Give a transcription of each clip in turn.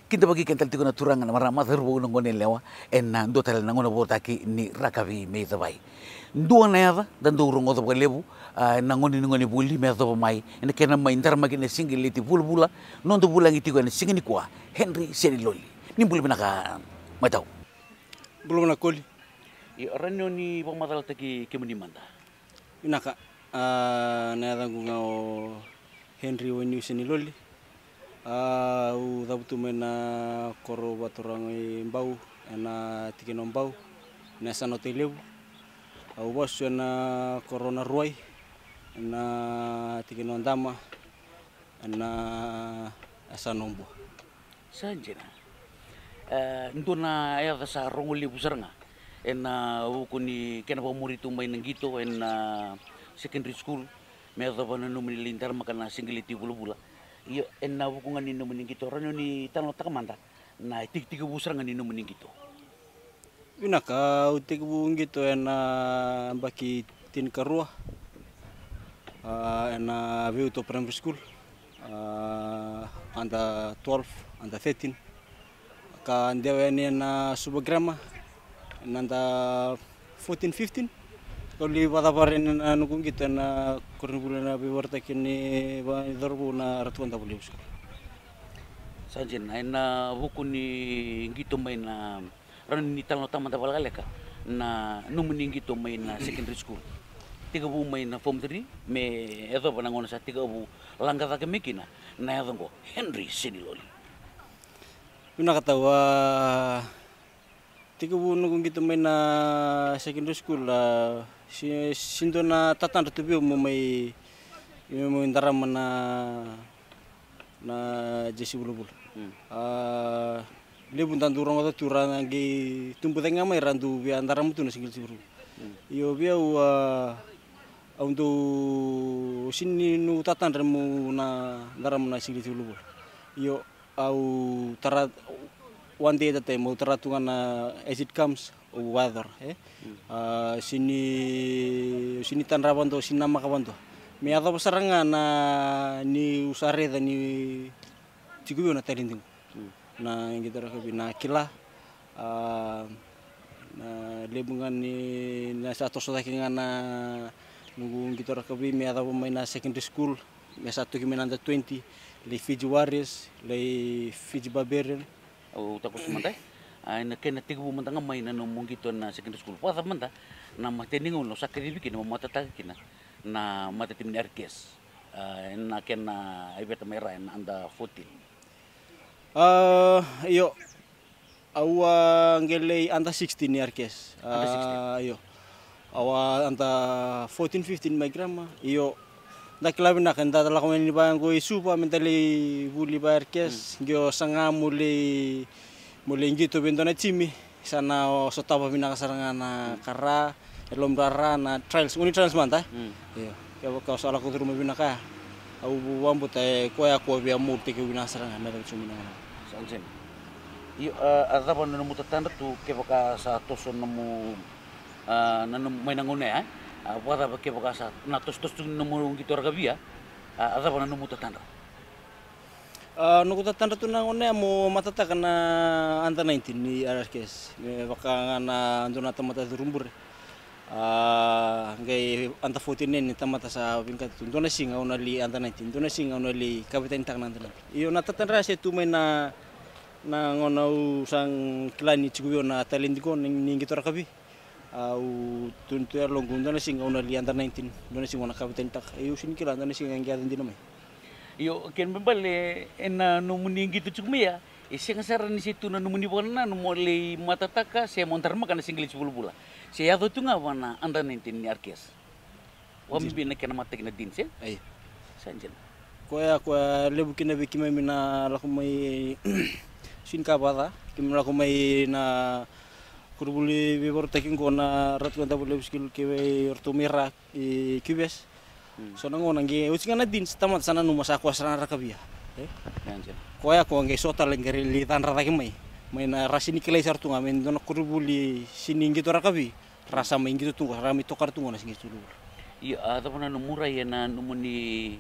Kinta bagi kental tikuna turang na marama terbo ngone lewa en na ndo tel na ngona botaki ni rakavi me tabai ndo na yada dan do rungo to lebu na ngoni buli me to mai en kena mai intar magi ne singiliti bulbula non to bulangi tigo ne singini kwa Henry Seniloli ni buli benaka matau belum na koli i ranyo ni pamatal taki kemuni manda inaka na yada ngao Henry Seniloli u dabutu mena koro baturang mbau ena tikino mbau na sano telebu au bos na corona ruai na tikino ndama na asanombo sanjena nduna ya sa rongoli busarnga ena ukuni kena pamuri tumbai nangito ena secondary school me bana numili lintar makana singiliti bula iyo enna bukungan ni numun gitu ranyo ni tanong takamanda na tik busarang ni numun gitu inaka utik bung gitu ena baki tin karua ena view to primary school under 12 under 13 ka ndewe ni na subagrama nanda 14 15 Kali pada parin nukung kita na kurang bulan na biwarta kini ba dorbu na ratuan tak boleh usul. Sajen, na buku ni gitu main na ran ni tanong taman tabal kaleka na numun gitu main na secondary school. 3 bu main na form 3 me eto panangon sa 3 bu langga ta kemikina na eto ko Henry Seniloli. Una katawa 3 bu nukung gitu main na secondary school la sindo na tatan ratu bio mo may indaram na jesi bulubul lebun tandurang ata turang ngi tumpu tenga may randu bi andaram tu na singil siburu yo bia untuk sini nu tatan remu na daram na singil bulubul yo au tarat one day that time mau teratungan as it comes weather sini tanraban to sinama kaban to me ada pasaranga na ni usare da ni tigubi na talinding na ngidara kabi na kila na lebungan ni na satu sodakinga na nunggu ngidara kabi me ada pemain na secondary school me satu kimen under 20 le Fiji Warriors le Fiji Barbarian au tapos mantai na kena tigu mantanga mai na nomong gitu na secondary school pa manta na mateningon lo sakri bikin mo matatag kina na matatim ni arkes na kena ibeta mera na anda 14 iyo awa ngele anda 16 ni arkes iyo awa anda 14 15 my grandma iyo Nakilabi na kanda tala kami ni bayang ko isupa mentali buli bayar kes gyo sanga muli ngito bento na chimi sana sotapa pinakasarangan na kara elom rara na trials uni trials manta iyo kaya kau salah ko turun pinaka au wambu tay koya ko biya multi ke pinakasarangan na chumi na sanjen iyo ada pa nanu mutatan tu kaya sa toson namu nanu may nangune Buat apa ke bekasa na tos nomor gitu orgabia ada pa nanu mutatan nukuta tanda tu na ngone mo matata kana anta 19 ni RSKS baka na anduna tamata rumbur ngai anta 14 ni tamata sa bingkat tu ndona singa onali anta 19 ndona singa onali kapitan tak nanta iyo natatan rase tu mai na ngona sang klani chiguyo na talendiko ningi to rakabi au tuntu ya longun ndona singa onali anta 19 ndona singa na kapitan tak iyo sinikila ndona singa ngiadan dinamai Yo ken bembale ena numuni gitu cukme ya. Isi ngasaran ni situ na numuni bona numole matataka se montar makana singgili bula. Se ya tu ngawana anda 19 ni arkes. Wami bina kena matek na din se. Ai. Sanjen. Koya lebu kina bikime mina lakumai sin kabada kim lakumai na kurbuli bibor taking ko na rat kanta bule skill kewe orto merah kibes. So nangon ngi usinga na din tamat sana numa sa kwasana rakabia Sanjen. Koya ko ngi sota lengeri litan rataki mai na rasini kilai sartu ngamen dona kurbuli siningi to rakabi rasa maingi to tunga rami tokar tunga na singi tulu Iya ada pun numura ya na numuni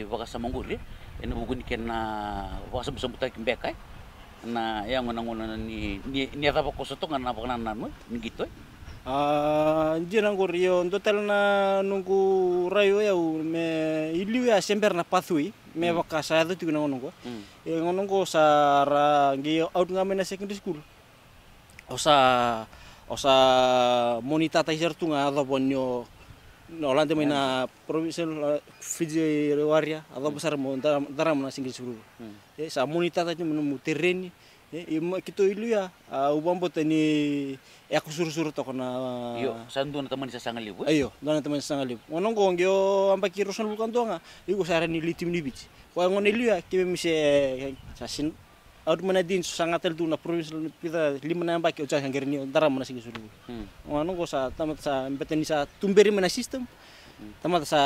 bakasa manggul ya. Ena bugun kena bakasa besambutai kimbekai. na yang ngona ni ata ko soto ngana pa kana no ni gitu. Jirang ko rio total na nungku rayo ya me iliu ya semper na pathway me waka sa tu tiguna ngongo. Ngongo sa ra ngi out ngame na secondary school. Osa monita ta tu nga ado bonyo no lante na provincial Fiji waria ado besar mo daram na singgih school. Sa monita ta mu terreni kito ilu ya ubambo tani aku suruh-suruh toko na Yo sandu na teman sa sangalibu. Ayo dona teman sa sangalibu ngonong ko ngyo amba kirosan bukan to nga igo sara ni litim ni bich ko ngon ilu ya kibe mise sa sin out mana din sangatel tu na provincial pita lima na amba ki uca hangerni daram na singi suru ngonong ko sa tamat sa beteni sa tumberi mana sistem tamat sa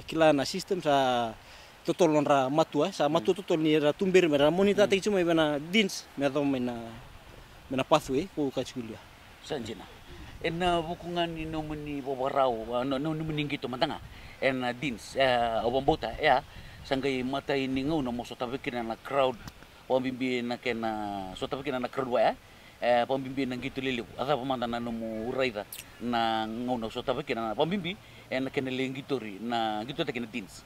kila na sistem sa totol ra matua sa matu totol ni ra tumber mera monita te cuma bana dins mera mena pathway ko kachulia Sanjina. En bukungan ni nomeni bobarau no nomeni gitu matanga. En dins obombota ya sanggai mata ini ngau no mosota bikin na crowd pembimbi na kena sota bikin na crowd wa pembimbi na gitu liliu asa pemanda na nomu uraida na ngau no sota bikin na pembimbi en kena lengitori na gitu ta kena dins.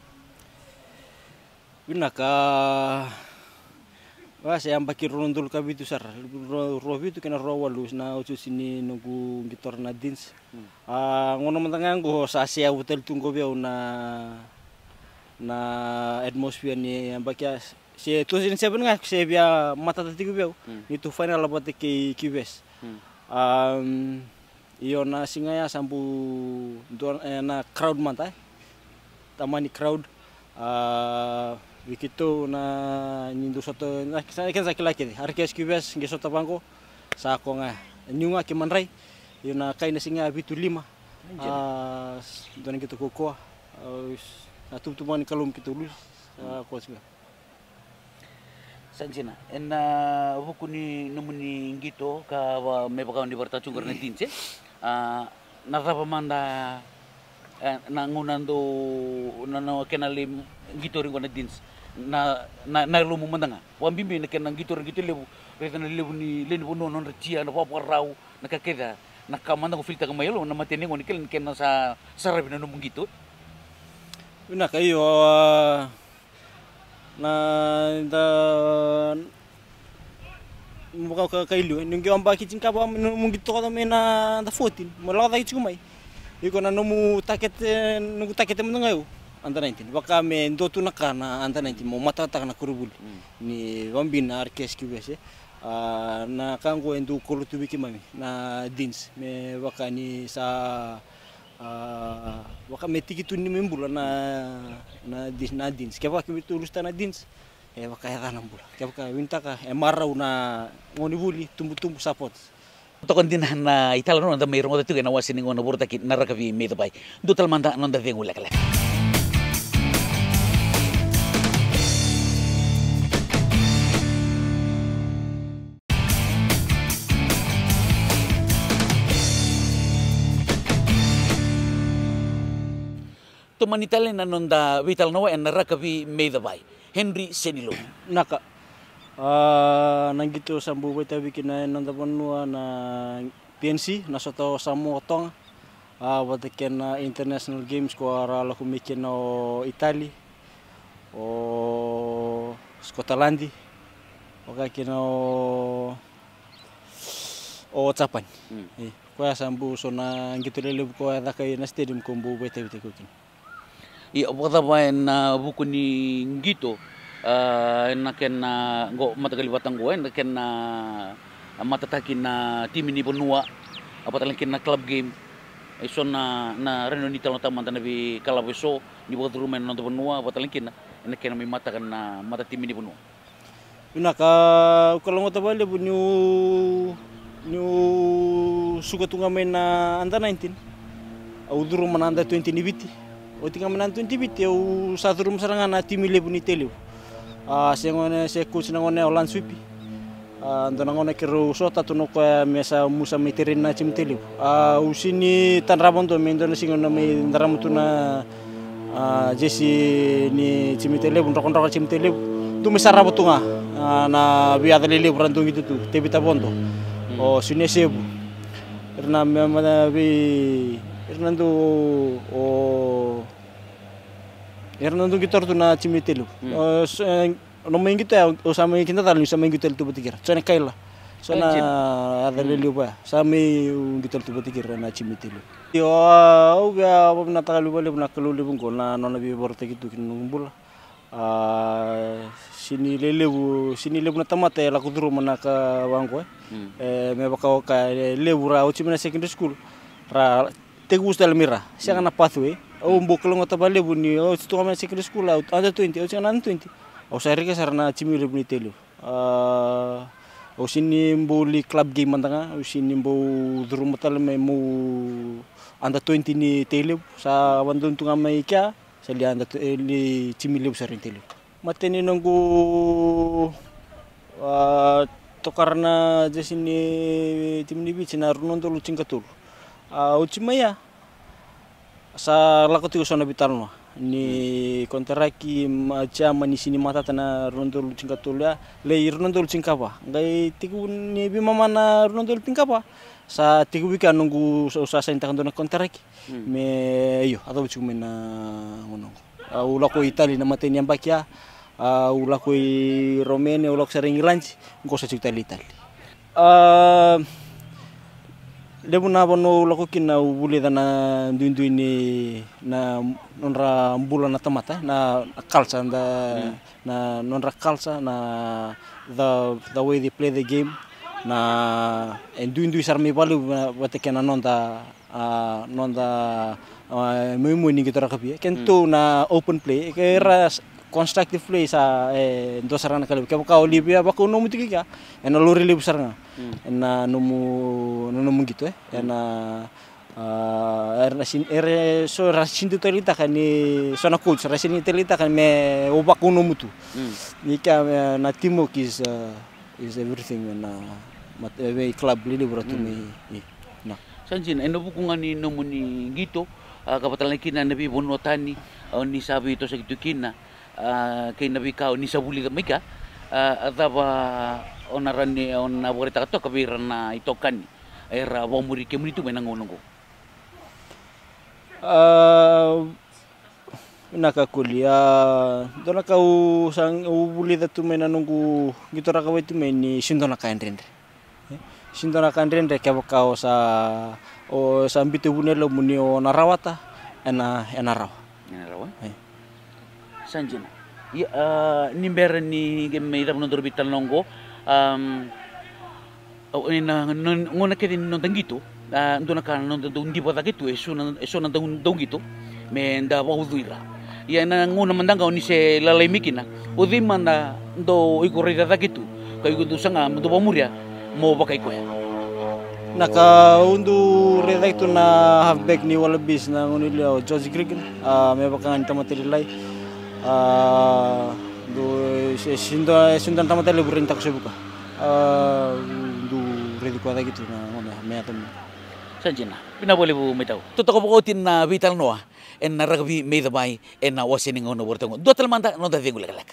Binaka saya ambaki rondul kabitu sar robi tu kena rawalus na ucu sini nunggu gitor na dins ngono mentangan go sa sia hotel tunggu biau na atmosphere ni ambaki se tu sini seven nga se bia mata tatiku biau itu final about ke kibes iyo na singaya sambu na crowd mata tamani crowd Begitu na nyindu soto na saya kan sakilaki harkes kibes nge soto bangko sa ko nga nyunga ki manray yun na kay na singa bitu 5 don gitu ko na tumtuman kalum gitu lus ko singa Sanjina en bukuni nomeni gitu ka me bakawan di bertacung karena dinse na pamanda na ngunando na kenalim gitu ring kona dins na lumu mandanga wambimbi na kenang gitu lebu reta na lebu ni len bono non recia na papa rau na kakeda na kamanda ko filta kamayelo na matene ngoni ken sa sarabi na numung gitu una kayo na da muka kailu nungi amba kitchen ka ba mung gitu ka na 14 mala ta ichumai iko na numu taket nungu taket mendengayo anda 19 baka me ndotu nakana anda 19 mo mata na kurubul ni wambina arkes kibese na kango endu kolutu biki mami na dins me baka ni sa baka me tikitu ni membula na dins ke baka mi tulus na dins baka ya nambula ke baka winta ka marau na ngoni buli tumbu support Tokon din na italo no da mayroong oto tuga na wasin ngo na burta kit narakavi me bay dutal manda non da vengula kala to manitale na non da vital no en narakavi me bay Henry Senilo naka nang gitu sambu beta bikin na nanda panua na PNC na soto samu otong wataken international games ko ara la kumikin no Italy o Scotland wakakin no Japan ko sambu so na gitu lele ko ada kay na stadium ko bu beta ko kin wata ba na buku ni gitu na ken go matagali batang go na ken matataki na tim ni bonua apatala ken na club game iso na reno ni talo taman tanabi kalabeso ni bodo rumen no bonua apatala ken na ken mi mata kan na mata tim ni bonua ina ka kalau ngota bale bu new suka tunga men na anda 19 au duru mananda 20 ni biti o tinga men 20 biti au satu rum serangan na tim lebu ni telu sengone se coach nangone olan swipi ando nangone kero sota tuno ko mesa musa miterin na chimtelu usini tanrabon to mendo na singona me ndaramutuna jesi ni chimtele bun rokon rokon chimtele tu mesara botunga na biada lele burantung itu tu tebita bonto o sine sebu karena memang bi Hernando o Hernando gitar tu na cimitelu no main gitu ya o sama kita tahu sama gitu tu betikir soalnya kaila soalnya ada lele ba sama gitu tu betikir na cimitelu yo uga na tagalu bale na kalulu bungo na nona bi borte gitu kinumbul sini lebu na tamata la kuduru mana ka wangko me baka ka lebu ra o chimina secondary school ra te gusta el mira siya na pathway o mboklo ngota lebu ni o tu kama secondary school out ada 20 o siya na 20 o sa rika sarna chimi lebu ni telu o sini mboli club game mantanga o sini mbo duru matal me mo anda 20 ni telu sa bandun tunga mai kya sa li anda li chimi lebu sa rin telu mateni nunggu to karena di sini tim ni bici na runon tolu cingkatul uchimaya sa lakotu sona bitalno ni kontraki macam ni sini mata tana runon tolu cingkatul ya le runon tolu cingkapa ngai tiku ni bi mama na runon tolu cingkapa sa tiku wika nunggu sa intakan dona kontraki me yo atau cuma na ngono ulako Itali na mateni ambakia ulako Romania ulako sering Irlands ngosa cita Itali lebu na bono ulako kina ubuli dana ndu ini na nonra mbula na tamata na kalsa na nonra kalsa na the way they play the game na ndu sarmi balu watekena nonda muy ni kita rakapia kento na open play kera constructive play sa do sarana kali ka Olivia bako no mutiki ka ena lori le besar na nomu gitu ena so rasin tu telita kan ni sona coach rasin telita kan me obako no mutu nika na timok is everything na club lili beratu me na sanjin eno bukungan ni nomu ni gitu kapatalan kina nabi bono tani ni sabi to sa gitu kina kay nabi ka ni sabuli ka mika ataba onarani on aborita to kabiran na itokan era bomuri kemuni tu menangongo nakakulia dona kau sang ubuli datu menanungu gitu rakawai tu meni sindona kainrendre sindona kainrendre kau sa o sambitu bunelo muni o narawata enaraw sanjina ya nimber ni gemera menontor bital nongo ngona kedin nonton gitu ndona kan nonton di bota gitu eso nonton gitu me nda wauduira ya na ngona mandanga oni se lalai mikina udi manda ndo ikorida gitu kai gudu sanga ndo pamuria mo bakai ko ya naka undu reda itu na halfback ni Wallabies na ngunilio George Grigan me bakangan tamateli do sindan tamateli burinta ko sebuka do redi ko gitu na ngona me atom sanjina pina boleh bu metau toto ko tin na vital noa en na rugby me the bai en na wasining ono bortongo do telmanta no da dingulak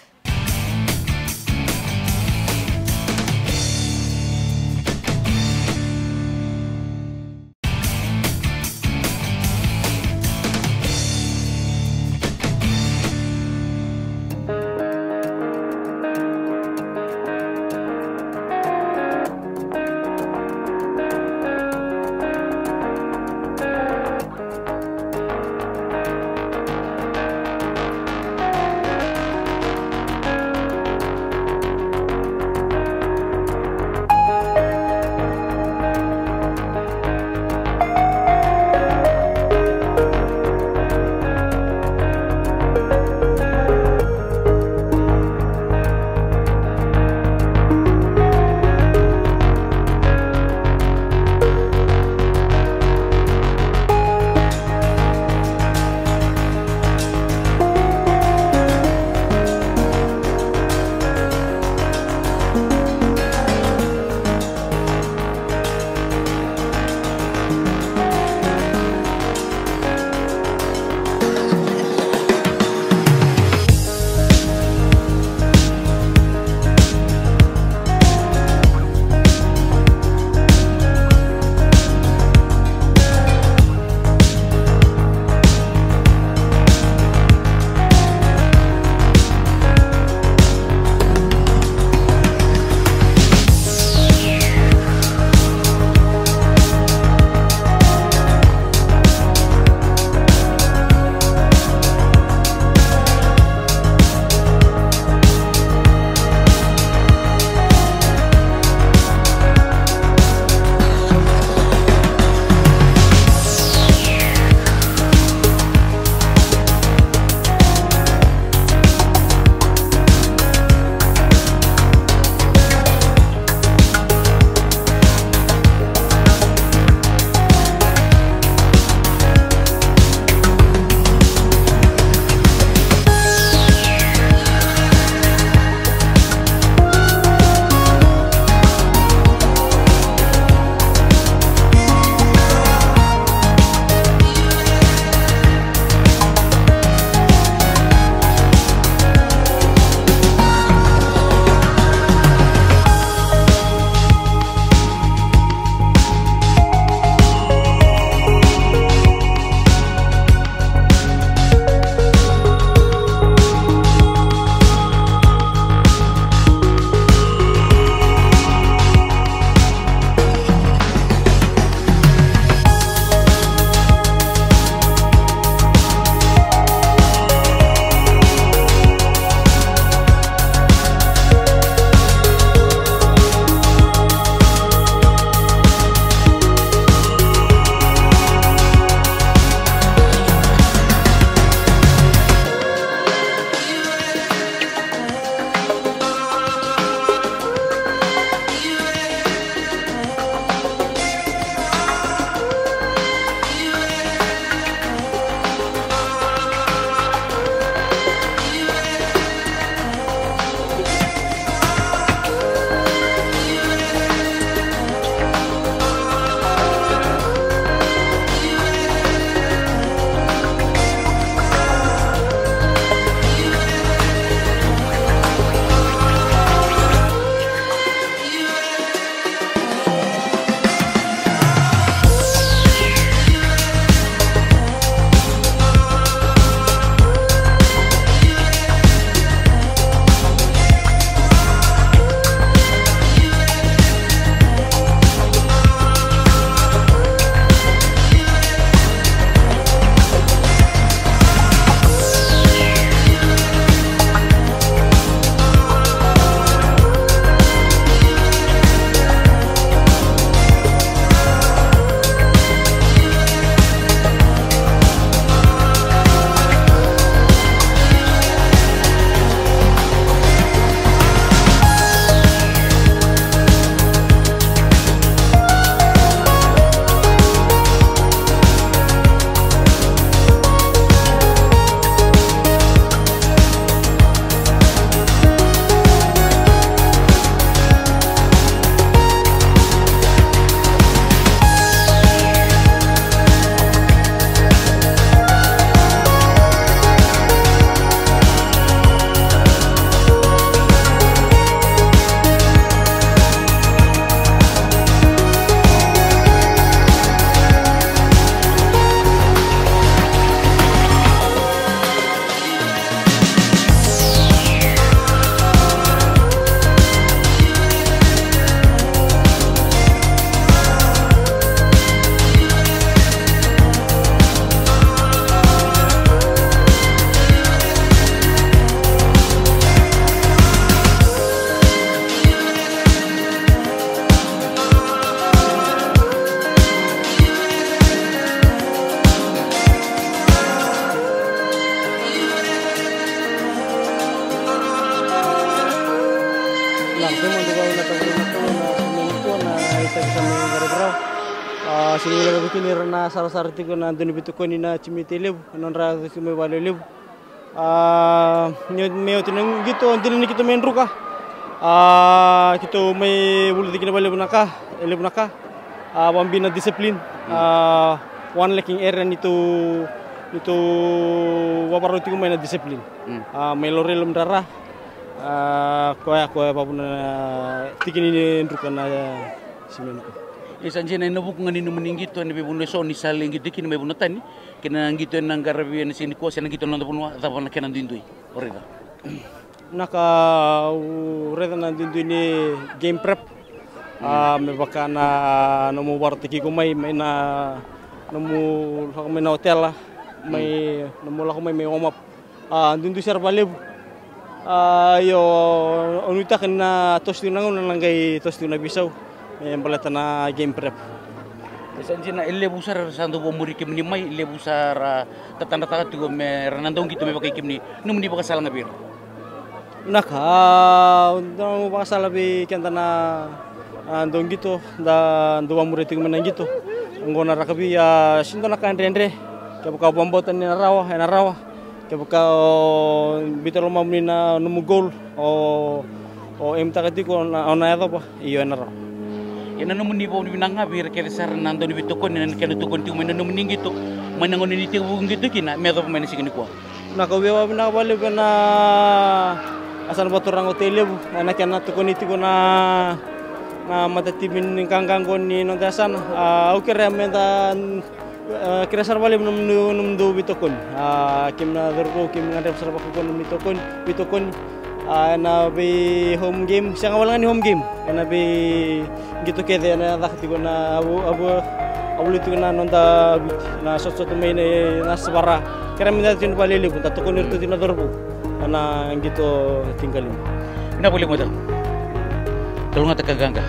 sinula begini rana sara-sara tiko na doni bitukoni na cimite lebu non ra kume wale lebu meo tinang gitu antin kita main ruka kita may bulu dikina bale bunaka lebu naka bambina disiplin one lacking area itu waparo tiko may na disiplin may lorelum darah koya papuna tikini ruka na simen ko. Isan jena ina buku ngani numening gitu ane bebuno so ni saling gitu kini bebuno tani kena gitu nang garabi ane sini kuasa nang gitu nang punwa tapon kena dindui orida naka ureda nang dindui ni game prep me bakana nomu wartiki ko may na nomu may na hotel lah may nomu la ko may warm up dindui sar baleb yo onuta kena tostu nang nangai tostu na bisau yang boleh tanah game prep. Sanjina elle busar santo bomuri kimni mai elle busar tatanda takat tugo me ranandong gitu me pakai kimni num di bakasal ngabir. Nak undang bakasal lebih kentana andong gitu da dua murid itu menang gitu. Anggona rakabi ya sinto nak andre kebuka bombotan ni narawa kebuka bitar lama menina nemu gol em takati ko ona ya apa iyo narawa. Yana numun ni po ni nanga bir kere sar nando ni bitokon ni kena tukon tu mena numun gitu manangon ni ti bung gitu kina medo pemain sing ni ko na ko bewa na bale bena asan baturang hotel bu na kena tukon itu na mata timin kangkang kon ni nontasan au kere menta kere sar bale num do bitokon kim na dorgo kim na sar ba ko num bitokon na be home game siang awal ni home game na be gitu kede na dakti ko na abu itu na nonta na sosot main na sebara kira minta tin balili pun tato konir tu tin dorbu na gitu tinggalin ina boleh mo daw kalau ngata kaganga